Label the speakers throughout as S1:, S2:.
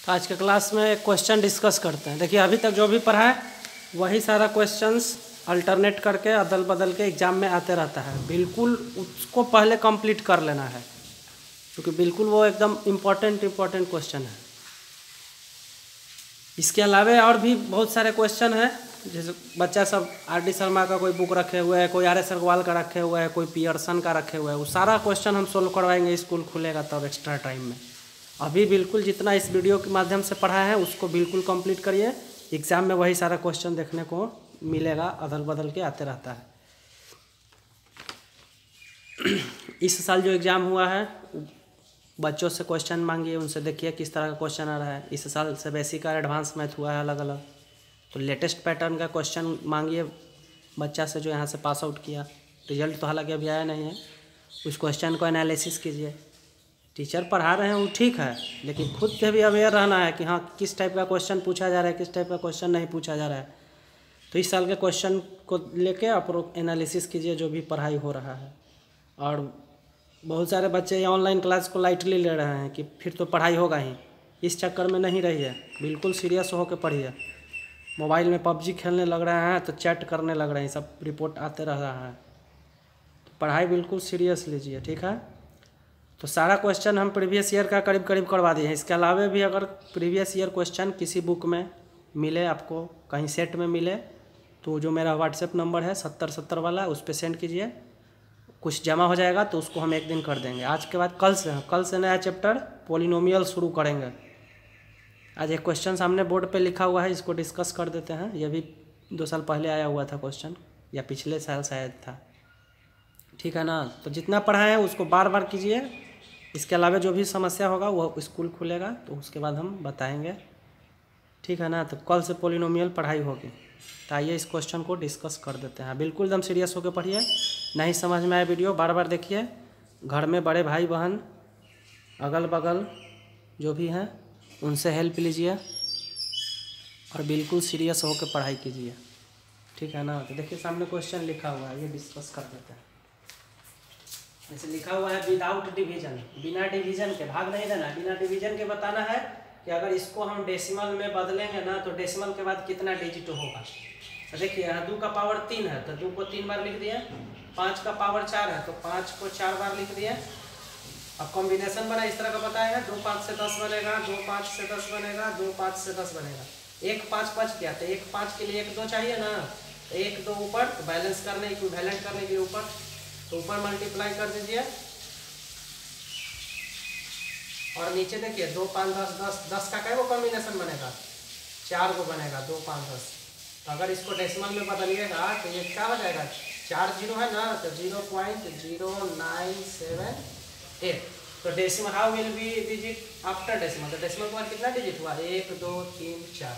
S1: आज के क्लास में क्वेश्चन डिस्कस करते हैं। देखिए अभी तक जो भी पढ़ा है वही सारा क्वेश्चंस अल्टरनेट करके अदल बदल के एग्ज़ाम में आते रहता है। बिल्कुल उसको पहले कंप्लीट कर लेना है क्योंकि बिल्कुल वो एकदम इम्पोर्टेंट क्वेश्चन है। इसके अलावा और भी बहुत सारे क्वेश्चन हैं, जैसे बच्चा सब आर.डी. शर्मा का कोई बुक रखे हुए है, कोई आर.एस. अग्रवाल का रखे हुए है, कोई पियर्सन का रखे हुए है। वो सारा क्वेश्चन हम सोल्व करवाएंगे स्कूल खुलेगा तब एक्स्ट्रा टाइम में। अभी बिल्कुल जितना इस वीडियो के माध्यम से पढ़ा है उसको बिल्कुल कंप्लीट करिए। एग्ज़ाम में वही सारा क्वेश्चन देखने को मिलेगा, अदल बदल के आते रहता है। इस साल जो एग्ज़ाम हुआ है बच्चों से क्वेश्चन मांगिए, उनसे देखिए किस तरह का क्वेश्चन आ रहा है। इस साल से बेसिक का एडवांस मैथ हुआ है अलग अलग, तो लेटेस्ट पैटर्न का क्वेश्चन मांगिए बच्चा से जो यहाँ से पास आउट किया। रिजल्ट तो हालांकि अभी आया नहीं है, उस क्वेश्चन को एनालिसिस कीजिए। टीचर पढ़ा रहे हैं वो ठीक है, लेकिन खुद से भी अवेयर रहना है कि हाँ किस टाइप का क्वेश्चन पूछा जा रहा है, किस टाइप का क्वेश्चन नहीं पूछा जा रहा है। तो इस साल के क्वेश्चन को लेके आप एनालिसिस कीजिए जो भी पढ़ाई हो रहा है। और बहुत सारे बच्चे ऑनलाइन क्लास को लाइटली ले रहे हैं कि फिर तो पढ़ाई होगा ही, इस चक्कर में नहीं रहिए, बिल्कुल सीरियस होकर पढ़िए। मोबाइल में पबजी खेलने लग रहे हैं तो चैट करने लग रहे हैं, सब रिपोर्ट आते रह रहा है। तो पढ़ाई बिल्कुल सीरियस लीजिए, ठीक है। तो सारा क्वेश्चन हम प्रीवियस ईयर का करीब करीब करवा दिए हैं। इसके अलावा भी अगर प्रीवियस ईयर क्वेश्चन किसी बुक में मिले, आपको कहीं सेट में मिले, तो जो मेरा व्हाट्सएप नंबर है 7070 वाला, उस पर सेंड कीजिए। कुछ जमा हो जाएगा तो उसको हम एक दिन कर देंगे। आज के बाद कल से नया चैप्टर पॉलिनोमियल शुरू करेंगे। आज एक क्वेश्चन सामने बोर्ड पे लिखा हुआ है, इसको डिस्कस कर देते हैं। ये भी 2 साल पहले आया हुआ था क्वेश्चन, या पिछले साल शायद था, ठीक है ना। तो जितना पढ़ाए हैं उसको बार बार कीजिए। इसके अलावा जो भी समस्या होगा वो स्कूल खुलेगा तो उसके बाद हम बताएंगे, ठीक है ना। तो कल से पॉलिनोमियल पढ़ाई होगी। तो आइए इस क्वेश्चन को डिस्कस कर देते हैं। बिल्कुल एकदम सीरियस होकर पढ़िए। नहीं समझ में आए वीडियो बार बार देखिए। घर में बड़े भाई बहन अगल बगल जो भी हैं उनसे हेल्प लीजिए और बिल्कुल सीरियस होकर पढ़ाई कीजिए, ठीक है ना। तो देखिए सामने क्वेश्चन लिखा हुआ है, ये डिस्कस कर देते हैं। जैसे लिखा हुआ है विदाउट डिवीजन, बिना डिवीजन के, भाग नहीं देना, बिना डिवीजन के बताना है कि अगर इसको हम डेसिमल में बदलेंगे ना तो डेसिमल के बाद कितना डिजिट होगा। तो देखिए यहाँ 2 का पावर 3 है तो 2 को 3 बार लिख दिए। 5 का पावर 4 है तो 5 को 4 बार लिख दिए। अब कॉम्बिनेशन बना इस तरह का बताएगा, 2 5 से 10 बनेगा, 2 5 से 10 बनेगा, 2 5 से 10 बनेगा। 1 5 बच गया तो 1 5 के लिए 1 2 चाहिए ना, तो 1 2 ऊपर, तो बैलेंस करने इक्विवेलेंट करने के लिए ऊपर, तो ऊपर मल्टीप्लाई कर दीजिए। और नीचे देखिए 2 5 10 10 का क्या कॉम्बिनेशन बनेगा, 4 को बनेगा, 2 5 10। तो अगर इसको डेसिमल में बदलिएगा तो ये क्या हो जाएगा, 4 0 है ना, तो 0.0978। तो decimal how will be digit after decimal, तो डेसिमल के बाद कितना डिजिट हुआ, 1 2 3 4,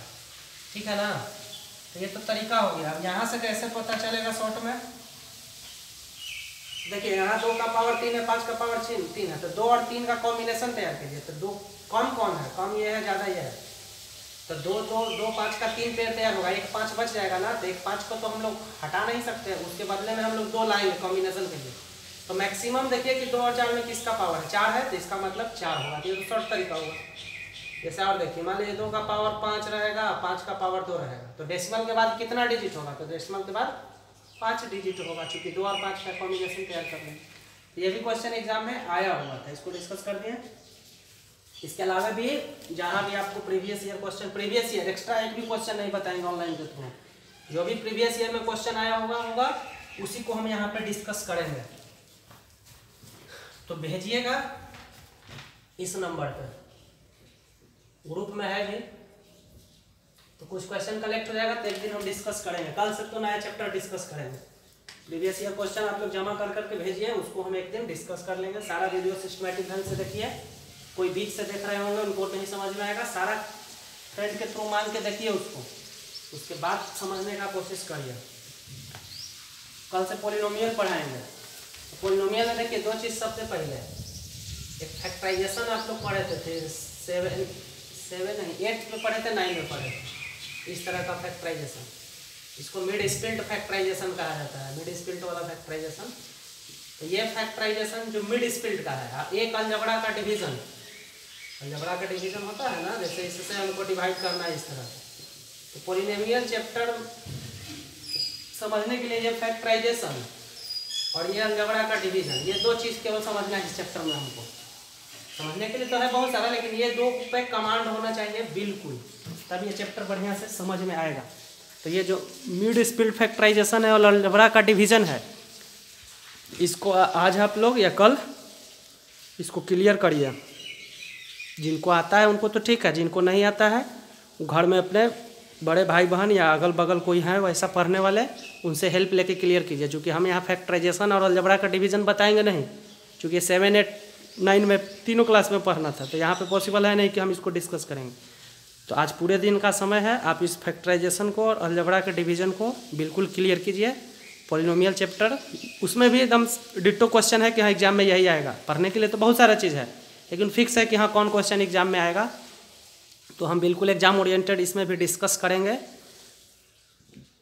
S1: ठीक है ना। तो ये तो तरीका हो गया। अब यहाँ से कैसे पता चलेगा शॉर्ट में, देखिए यहाँ 2 का पावर 3 है, 5 का पावर 3 है, तो 2 और 3 का कॉम्बिनेशन तैयार कीजिए। तो 2 कम कौन है, कम ये है, ज़्यादा ये है, तो 2 5 का 3 पेयर तैयार होगा। 1 5 बच जाएगा ना, तो 1 5 को तो हम लोग हटा नहीं सकते, उसके बदले में हम लोग 2 लाएंगे कॉम्बिनेशन के लिए। तो मैक्सिमम देखिए कि 2 और 4 में किसका पावर है, 4 है, तो इसका मतलब 4 होगा। ये तो शॉर्ट तरीका होगा। जैसे और देखिए मान लीजिए 2 का पावर 5 रहेगा, 5 का पावर 2 रहेगा, तो डेसिमल के बाद कितना डिजिट होगा, तो डेसिमल के बाद 5 डिजिट होगा, चूंकि 2 और 5 का कॉम्बिनेशन तैयार कर लेंगे। ये भी क्वेश्चन एग्जाम में आया हुआ था, इसको डिस्कस कर दिए। इसके अलावा भी जहाँ भी आपको previous year question, previous year extra एक भी क्वेश्चन नहीं बताएंगे ऑनलाइन के थ्रू, जो भी प्रीवियस ईयर में क्वेश्चन आया होगा उसी को हम यहाँ पे डिस्कस करेंगे। तो भेजिएगा इस नंबर पर, ग्रुप में है भी, तो कुछ क्वेश्चन कलेक्ट हो जाएगा तो एक दिन हम डिस्कस करेंगे। कल से तो नया चैप्टर डिस्कस करेंगे। प्रीवियस ईयर क्वेश्चन आप लोग जमा कर करके भेजिए, उसको हम एक दिन डिस्कस कर लेंगे। सारा वीडियो सिस्टमेटिक ढंग से देखिए, कोई बीच से देख रहे होंगे उनको नहीं समझ में आएगा, सारा फ्रेंड के थ्रू मान के देखिए उसको, उसके बाद समझने का कोशिश करिए। कल से पॉलिनोमियल पढ़ाएंगे। पॉलिनोमियल में देखिए 2 चीज़ सबसे पहले, एक फैक्टराइजेशन आप लोग पढ़े थे 8 में पढ़े थे, 9 में पढ़े थे, इस तरह का फैक्टराइजेशन, इसको मिड स्प्लिट फैक्टराइजेशन कहा जाता है, मिड स्प्लिट वाला फैक्टराइजेशन। तो ये फैक्टराइजेशन जो मिड स्प्लिट का है, एक अलजबड़ा का डिवीजन, अलजेब्रा का डिवीजन होता है ना, जैसे इससे हमको डिवाइड करना है इस तरह। तो पॉलिनोमियल चैप्टर समझने के लिए ये फैक्टराइजेशन और ये अलजेब्रा का डिवीजन, ये दो चीज़ केवल समझना है इस चैप्टर में हमको। समझने के लिए तो है बहुत सारा, लेकिन ये दो पे कमांड होना चाहिए बिल्कुल, तब ये चैप्टर बढ़िया से समझ में आएगा। तो ये जो मिड स्पीड फैक्टराइजेशन है और अलजेब्रा का डिवीजन है, इसको आज आप लोग या कल इसको क्लियर करिए। जिनको आता है उनको तो ठीक है, जिनको नहीं आता है वो घर में अपने बड़े भाई बहन या अगल बगल कोई है वैसा पढ़ने वाले, उनसे हेल्प लेके क्लियर कीजिए। क्योंकि हम यहाँ फैक्टराइजेशन और अलजेब्रा का डिवीजन बताएंगे नहीं, क्योंकि 7, 8, 9 में तीनों क्लास में पढ़ना था, तो यहाँ पे पॉसिबल है नहीं कि हम इसको डिस्कस करेंगे। तो आज पूरे दिन का समय है, आप इस फैक्टराइजेशन को और अलजेब्रा के डिवीजन को बिल्कुल क्लियर कीजिए। पॉलिनोमियल चैप्टर, उसमें भी एकदम डिट्टो क्वेश्चन है कि हाँ एग्जाम में यही आएगा। पढ़ने के लिए तो बहुत सारा चीज़ है, लेकिन फिक्स है कि हाँ कौन क्वेश्चन एग्जाम में आएगा। तो हम बिल्कुल एग्जाम ओरिएंटेड इसमें भी डिस्कस करेंगे।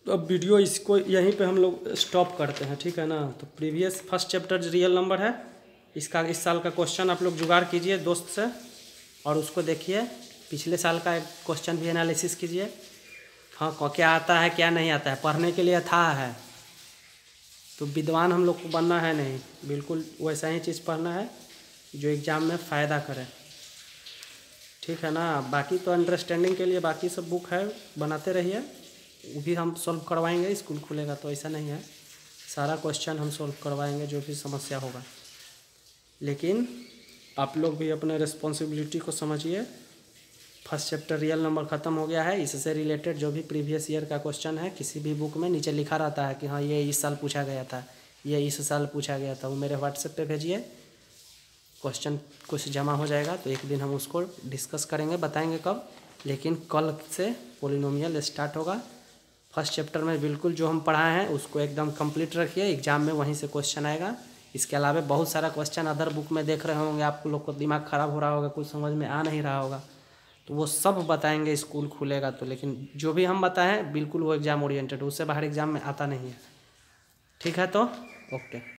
S1: तो अब वीडियो इसको यहीं पे हम लोग स्टॉप करते हैं, ठीक है ना। तो प्रीवियस फर्स्ट चैप्टर जो रियल नंबर है, इसका इस साल का क्वेश्चन आप लोग जुगाड़ कीजिए दोस्त से और उसको देखिए। पिछले साल का एक क्वेश्चन भी एनालिसिस कीजिए, हाँ क्या आता है क्या नहीं आता है। पढ़ने के लिए था है, तो विद्वान हम लोग को बनना है नहीं, बिल्कुल वैसा ही चीज़ पढ़ना है जो एग्ज़ाम में फ़ायदा करे, ठीक है ना। बाकी तो अंडरस्टैंडिंग के लिए बाकी सब बुक है, बनाते रहिए, वो भी हम सॉल्व करवाएंगे। स्कूल खुलेगा तो ऐसा नहीं है, सारा क्वेश्चन हम सॉल्व करवाएंगे जो भी समस्या होगा। लेकिन आप लोग भी अपने रिस्पॉन्सिबिलिटी को समझिए। फर्स्ट चैप्टर रियल नंबर ख़त्म हो गया है, इससे रिलेटेड जो भी प्रीवियस ईयर का क्वेश्चन है किसी भी बुक में नीचे लिखा रहता है कि हाँ ये इस साल पूछा गया था, ये इस साल पूछा गया था, वो मेरे व्हाट्सएप पे भेजिए, क्वेश्चन कुछ जमा हो जाएगा। तो एक दिन हम उसको डिस्कस करेंगे, बताएंगे कब, लेकिन कल से पॉलिनोमियल स्टार्ट होगा। फर्स्ट चैप्टर में बिल्कुल जो हम पढ़ाए हैं उसको एकदम कंप्लीट रखिए, एग्जाम में वहीं से क्वेश्चन आएगा। इसके अलावा बहुत सारा क्वेश्चन अदर बुक में देख रहे होंगे, आप लोग को दिमाग ख़राब हो रहा होगा, कुछ समझ में आ नहीं रहा होगा, तो वो सब बताएंगे स्कूल खुलेगा तो। लेकिन जो भी हम बताएं बिल्कुल वो एग्ज़ाम ओरिएंटेड, उससे बाहर एग्ज़ाम में आता नहीं है, ठीक है। तो ओके।